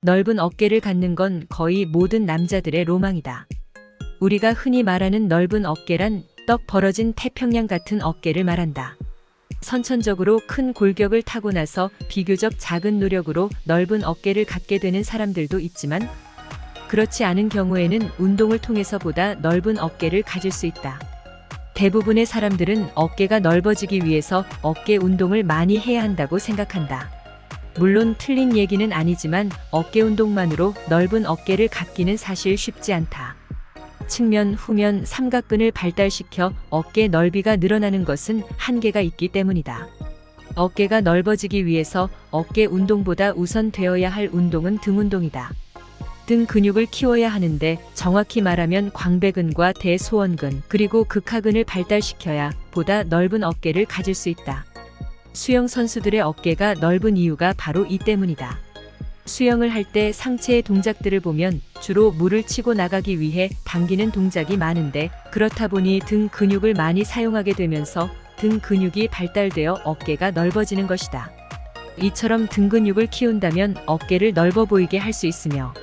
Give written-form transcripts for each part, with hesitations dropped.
넓은 어깨를 갖는 건 거의 모든 남자들의 로망이다. 우리가 흔히 말하는 넓은 어깨란 떡 벌어진 태평양 같은 어깨를 말한다. 선천적으로 큰 골격을 타고 나서 비교적 작은 노력으로 넓은 어깨를 갖게 되는 사람들도 있지만, 그렇지 않은 경우에는 운동을 통해서보다 넓은 어깨를 가질 수 있다. 대부분의 사람들은 어깨가 넓어지기 위해서 어깨 운동을 많이 해야 한다고 생각한다. 물론 틀린 얘기는 아니지만 어깨 운동만으로 넓은 어깨를 갖기는 사실 쉽지 않다. 측면, 후면, 삼각근을 발달시켜 어깨 넓이가 늘어나는 것은 한계가 있기 때문이다. 어깨가 넓어지기 위해서 어깨 운동보다 우선 되어야 할 운동은 등 운동이다. 등 근육을 키워야 하는데 정확히 말하면 광배근과 대소원근 그리고 극하근을 발달시켜야 보다 넓은 어깨를 가질 수 있다. 수영 선수들의 어깨가 넓은 이유가 바로 이 때문이다. 수영을 할 때 상체의 동작들을 보면 주로 물을 치고 나가기 위해 당기는 동작이 많은데, 그렇다 보니 등 근육을 많이 사용하게 되면서 등 근육이 발달되어 어깨가 넓어지는 것이다. 이처럼 등 근육을 키운다면 어깨를 넓어 보이게 할 수 있으며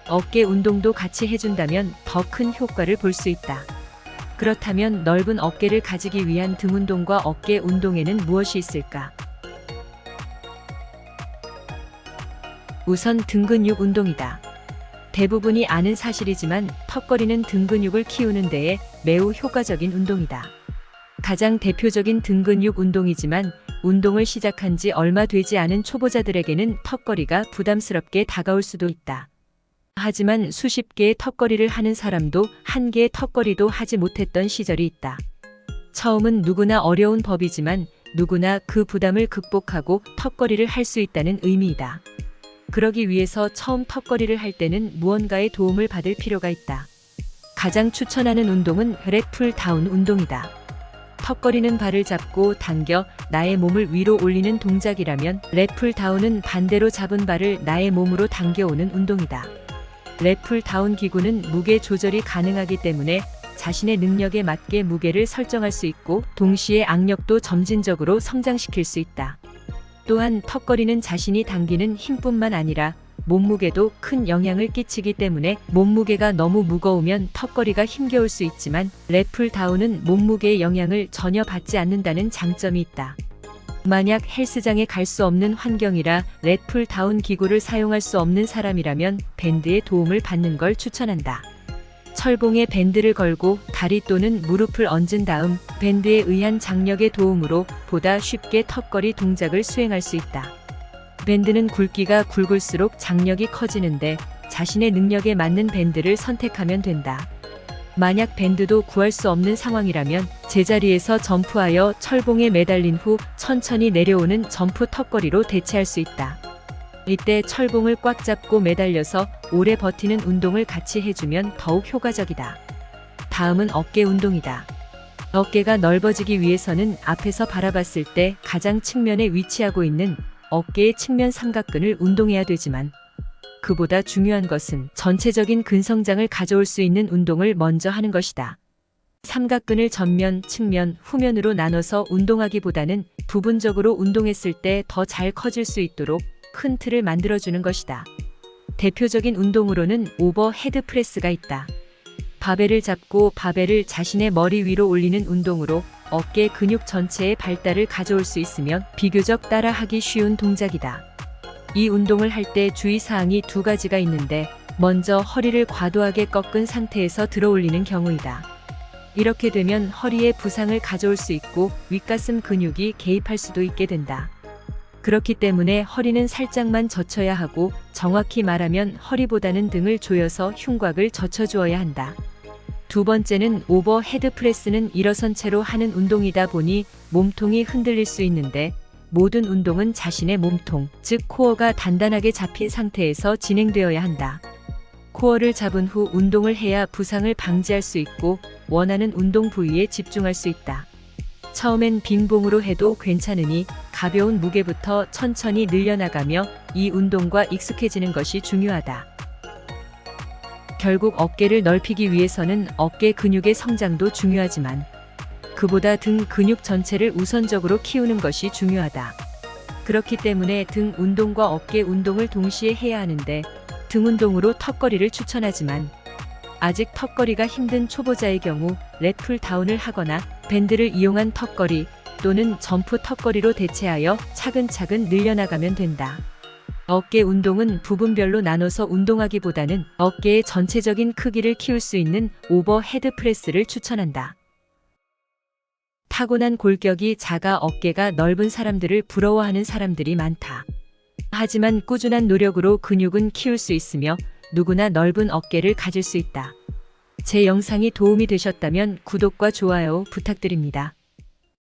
어깨 운동도 같이 해준다면 더 큰 효과를 볼 수 있다. 그렇다면 넓은 어깨를 가지기 위한 등 운동과 어깨 운동에는 무엇이 있을까? 우선 등 근육 운동이다. 대부분이 아는 사실이지만 턱걸이는 등 근육을 키우는 데에 매우 효과적인 운동이다. 가장 대표적인 등 근육 운동이지만 운동을 시작한 지 얼마 되지 않은 초보자들에게는 턱걸이가 부담스럽게 다가올 수도 있다. 하지만 수십 개의 턱걸이를 하는 사람도 한 개의 턱걸이도 하지 못했던 시절이 있다. 처음은 누구나 어려운 법이지만 누구나 그 부담을 극복하고 턱걸이를 할 수 있다는 의미이다. 그러기 위해서 처음 턱걸이를 할 때는 무언가의 도움을 받을 필요가 있다. 가장 추천하는 운동은 렛풀 다운 운동이다. 턱걸이는 발을 잡고 당겨 나의 몸을 위로 올리는 동작이라면, 렛풀 다운은 반대로 잡은 발을 나의 몸으로 당겨오는 운동이다. 렛풀 다운 기구는 무게 조절이 가능하기 때문에 자신의 능력에 맞게 무게를 설정할 수 있고 동시에 악력도 점진적으로 성장시킬 수 있다. 또한 턱걸이는 자신이 당기는 힘뿐만 아니라 몸무게도 큰 영향을 끼치기 때문에 몸무게가 너무 무거우면 턱걸이가 힘겨울 수 있지만 렛풀 다운은 몸무게의 영향을 전혀 받지 않는다는 장점이 있다. 만약 헬스장에 갈 수 없는 환경이라 렛풀 다운 기구를 사용할 수 없는 사람이라면 밴드의 도움을 받는 걸 추천한다. 철봉에 밴드를 걸고 다리 또는 무릎을 얹은 다음 밴드에 의한 장력의 도움으로 보다 쉽게 턱걸이 동작을 수행할 수 있다. 밴드는 굵기가 굵을수록 장력이 커지는데 자신의 능력에 맞는 밴드를 선택하면 된다. 만약 밴드도 구할 수 없는 상황이라면 제자리에서 점프하여 철봉에 매달린 후 천천히 내려오는 점프 턱걸이로 대체할 수 있다. 이때 철봉을 꽉 잡고 매달려서 오래 버티는 운동을 같이 해주면 더욱 효과적이다. 다음은 어깨 운동이다. 어깨가 넓어지기 위해서는 앞에서 바라봤을 때 가장 측면에 위치하고 있는 어깨의 측면 삼각근을 운동해야 되지만, 그보다 중요한 것은 전체적인 근성장을 가져올 수 있는 운동을 먼저 하는 것이다. 삼각근을 전면, 측면, 후면으로 나눠서 운동하기보다는 부분적으로 운동했을 때 더 잘 커질 수 있도록 큰 틀을 만들어주는 것이다. 대표적인 운동으로는 오버 헤드 프레스가 있다. 바벨을 잡고 바벨을 자신의 머리 위로 올리는 운동으로 어깨 근육 전체의 발달을 가져올 수 있으며 비교적 따라하기 쉬운 동작이다. 이 운동을 할 때 주의사항이 두 가지가 있는데, 먼저 허리를 과도하게 꺾은 상태에서 들어 올리는 경우이다. 이렇게 되면 허리에 부상을 가져올 수 있고 윗가슴 근육이 개입할 수도 있게 된다. 그렇기 때문에 허리는 살짝만 젖혀야 하고, 정확히 말하면 허리보다는 등을 조여서 흉곽을 젖혀주어야 한다. 두 번째는 오버 헤드 프레스는 일어선 채로 하는 운동이다 보니 몸통이 흔들릴 수 있는데, 모든 운동은 자신의 몸통, 즉 코어가 단단하게 잡힌 상태에서 진행되어야 한다. 코어를 잡은 후 운동을 해야 부상을 방지할 수 있고 원하는 운동 부위에 집중할 수 있다. 처음엔 빈봉으로 해도 괜찮으니 가벼운 무게부터 천천히 늘려나가며 이 운동과 익숙해지는 것이 중요하다. 결국 어깨를 넓히기 위해서는 어깨 근육의 성장도 중요하지만 그보다 등 근육 전체를 우선적으로 키우는 것이 중요하다. 그렇기 때문에 등 운동과 어깨 운동을 동시에 해야 하는데 등 운동으로 턱걸이를 추천하지만 아직 턱걸이가 힘든 초보자의 경우 렛풀 다운을 하거나 밴드를 이용한 턱걸이 또는 점프 턱걸이로 대체하여 차근차근 늘려나가면 된다. 어깨 운동은 부분별로 나눠서 운동하기보다는 어깨의 전체적인 크기를 키울 수 있는 오버헤드 프레스를 추천한다. 타고난 골격이 작아 어깨가 넓은 사람들을 부러워하는 사람들이 많다. 하지만 꾸준한 노력으로 근육은 키울 수 있으며 누구나 넓은 어깨를 가질 수 있다. 제 영상이 도움이 되셨다면 구독과 좋아요 부탁드립니다.